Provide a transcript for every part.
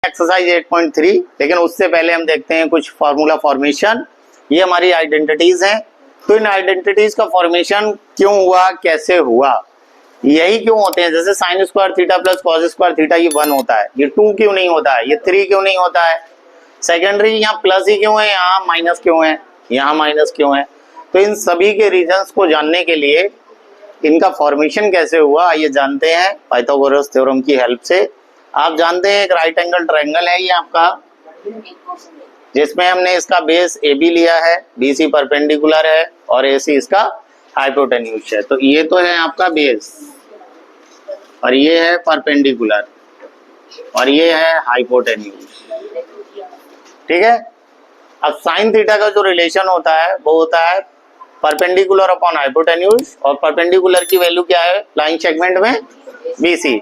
Exercise 8.3, लेकिन उससे पहले हम देखते हैं कुछ फार्मूला फॉर्मेशन। ये हमारी आइडेंटिटीज हैं, तो इन आइडेंटिटीज का फॉर्मेशन क्यों हुआ, कैसे हुआ, यही क्यों होते हैं। जैसे sine square theta plus cos square theta ये 1 होता है, ये 2 क्यों नहीं होता है, ये 3 क्यों नहीं होता है। सेकेंडरी यहाँ प्लस ही क्यों है, यहाँ माइनस क्यों है, यहाँ माइनस क्यों है। तो इन सभी के रीजंस को जानने के लिए इनका फॉर्मेशन कैसे हुआ आइए जानते हैं पाइथागोरस थ्योरम की हेल्प से। आप जानते हैं एक राइट एंगल ट्रायंगल है ये आपका, जिसमें हमने इसका बेस ए बी लिया है, बी सी परपेंडिकुलर है और ए सी इसका हाइपोटेन्यूज है। तो ये तो है आपका बेस और ये है परपेंडिकुलर और ये है हाइपोटेन्यूज, ठीक है। अब साइन थीटा का जो रिलेशन होता है वो होता है परपेंडिकुलर अपॉन हाइपोटेन्यूज, और परपेंडिकुलर की वैल्यू क्या है लाइन सेगमेंट में BC,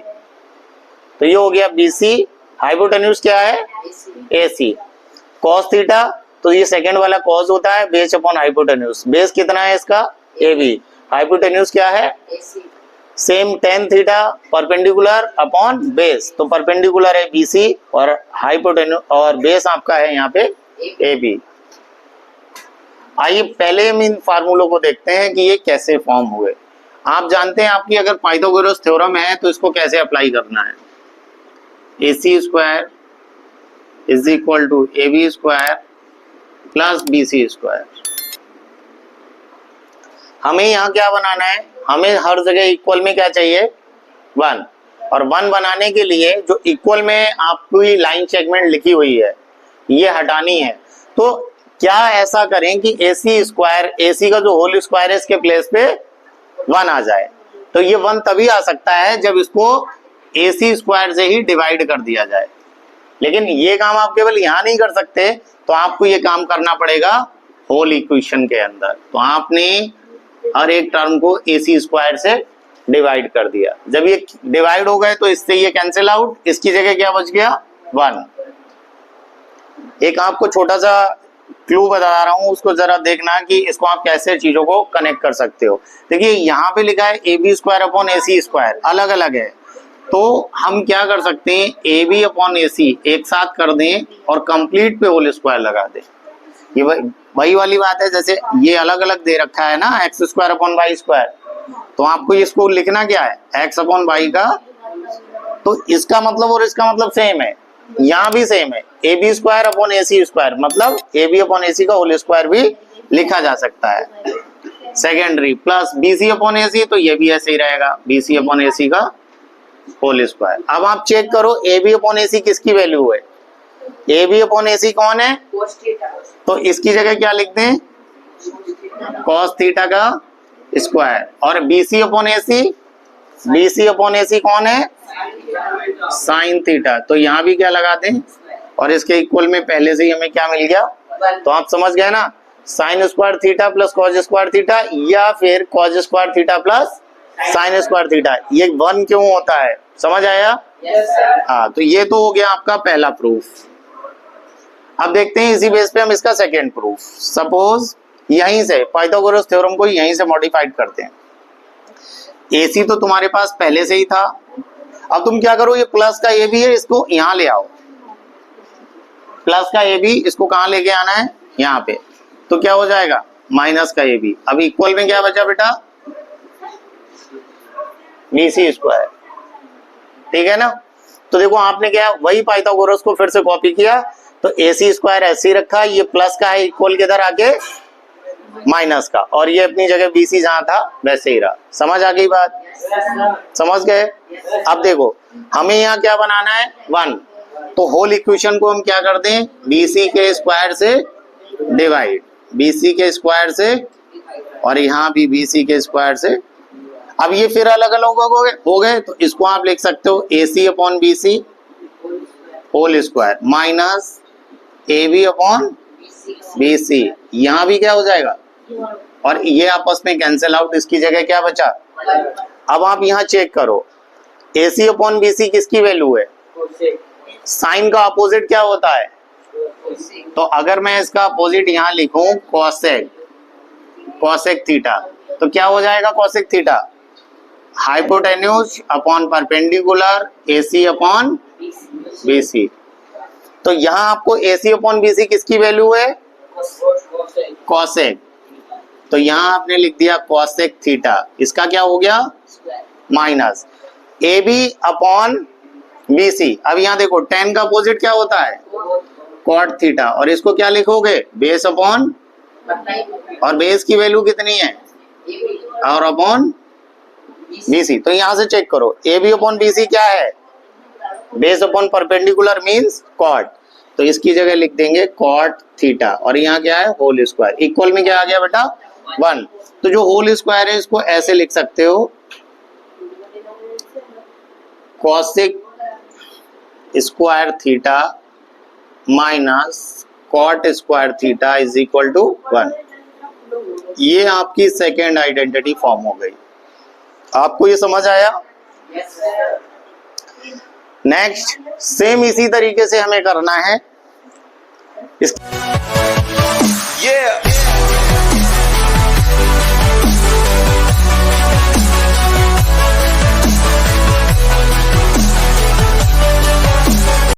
तो ये हो गया BC। हाइपोटेन्यूज क्या है AC। कॉस थीटा, तो ये सेकंड वाला कॉस होता है बेस अपॉन हाइपोटेन्यूज, बेस कितना है इसका AB, हाइपोटेन्यूज क्या है same tan theta perpendicular upon base, तो परपेंडिकुलर है BC और हाइपोटेन्यूज और बेस आपका है यहाँ पे AB। आइए पहले हम इन फार्मूलों को देखते हैं कि ये कैसे फॉर्म हुए। आप जानते हैं आपकी अगर पाइथागोरस थ्योरम है तो इसको कैसे अप्लाई करना है। AC square is equal to AB square plus BC square. हमें यहाँ क्या बनाना है, हमें हर जगह इक्वल में क्या चाहिए 1, और 1 बनाने के लिए जो इक्वल में आपकी लाइन सेगमेंट लिखी हुई है ये हटानी है। तो क्या ऐसा करें कि AC स्क्वायर, AC का जो होल स्क्वायर है इसके प्लेस पे 1 आ जाए। तो ये 1 तभी आ सकता है जब इसको AC स्क्वायर से ही डिवाइड कर दिया जाए, लेकिन ये काम आप केवल यहाँ नहीं कर सकते, तो आपको ये काम करना पड़ेगा होल इक्वेशन के अंदर। तो आपने हर एक टर्म को AC स्क्वायर से डिवाइड कर दिया, जब ये डिवाइड हो गए तो इससे ये कैंसिल आउट, इसकी जगह क्या बच गया 1। एक आपको छोटा सा क्लू बता रहा हूं, उसको जरा देखना कि इसको आप कैसे चीजों को कनेक्ट कर सकते हो। देखिए यहाँ पे लिखा है AB square upon AC square, अलग अलग है, तो हम क्या कर सकते हैं AB अपॉन AC एक साथ कर दें और कंप्लीट पे होल स्क्वायर लगा दें। ये वही वाली बात है, जैसे ये अलग अलग दे रखा है ना x square upon y square, तो आपको इसको लिखना क्या है x अपॉन वाई का, तो इसका मतलब और इसका मतलब सेम है, यहाँ भी सेम है। AB square upon AC square मतलब AB अपॉन AC का होल स्क्वायर भी लिखा जा सकता है। Secondary plus BC upon AC, तो ये भी ऐसे ही रहेगा BC अपॉन AC का होल स्क्वायर। अब आप चेक करो AB अपॉन AC किसकी वैल्यू है, AB अपॉन AC कौन है, तो इसकी जगह क्या लिखते हैं कॉस थीटा का स्क्वायर, और BC upon AC, BC upon AC कौन है साइन थीटा, तो यहाँ भी क्या लगाते हैं, और इसके इक्वल में पहले से ही हमें क्या मिल गया, तो आप समझ गए ना sine square theta plus cos square theta, या फिर cos square theta plus sine square theta, ये 1 क्यों होता है, समझ आया। हाँ, तो ये तो हो गया आपका पहला प्रूफ। अब देखते हैं इसी बेस पे हम इसका सेकेंड प्रूफ। सपोज यहीं से पाइथागोरस थ्योरम को यहीं से मॉडिफाइड करते हैं। AC तो तुम्हारे पास पहले से ही था, अब तुम क्या करो, ये प्लस का AB है इसको यहाँ ले आओ, प्लस का AB इसको कहाँ लेके आना है यहाँ पे, तो क्या हो जाएगा माइनस का AB। अब इक्वल में क्या बचा बेटा BC स्क्वायर, ठीक है ना। तो देखो आपने क्या वही पाइथागोरस को फिर से कॉपी किया, तो AC स्क्वायर ऐसे ही रखा, ये प्लस का है इक्वल के इधर आके माइनस का, और ये अपनी जगह BC जहां था वैसे ही रहा। समझ आ गई बात, समझ गए। अब देखो हमें यहाँ क्या बनाना है 1, तो होल इक्वेशन को हम क्या कर दें BC के स्क्वायर से डिवाइड, BC के स्क्वायर से, और यहाँ भी BC के स्क्वायर से। अब ये फिर अलग अलग हो गए, तो इसको आप लिख सकते हो AC upon BC whole square minus AB upon BC, यहाँ भी क्या हो जाएगा, और ये आपस में कैंसिल आउट, इसकी जगह क्या बचा। अब आप यहाँ चेक करो AC अपॉन BC किसकी वैल्यू है, साइन का अपोजिट क्या होता है, तो अगर मैं इसका अपोजिट यहाँ लिखूं कोसेक थीटा, तो क्या हो जाएगा cosec theta hypotenuse upon perpendicular AC upon BC। तो यहाँ आपको AC अपॉन BC किसकी वैल्यू है? कॉसेक। तो यहाँ आपने लिख दिया कॉसेक थीटा, इसका क्या हो गया? Minus AB upon BC। अब यहाँ देखो tan का अपोजिट क्या होता है? Cot theta. और इसको क्या लिखोगे? बेस अपॉन, और बेस की वैल्यू कितनी है? और अपॉन BC। तो यहाँ से चेक करो AB अपॉन BC क्या है? Base upon perpendicular means cot. तो इसकी जगह लिख देंगे कॉट थीटा, और यहाँ क्या है? Whole square. इक्वल में क्या आ गया बेटा? 1। तो जो होल स्क्वायर है इसको ऐसे लिख सकते हो, cosec square theta minus cot square theta is equal to 1। ये आपकी सेकेंड आइडेंटिटी फॉर्म हो गई। आपको ये समझ आया? नेक्स्ट सेम इसी तरीके से हमें करना है।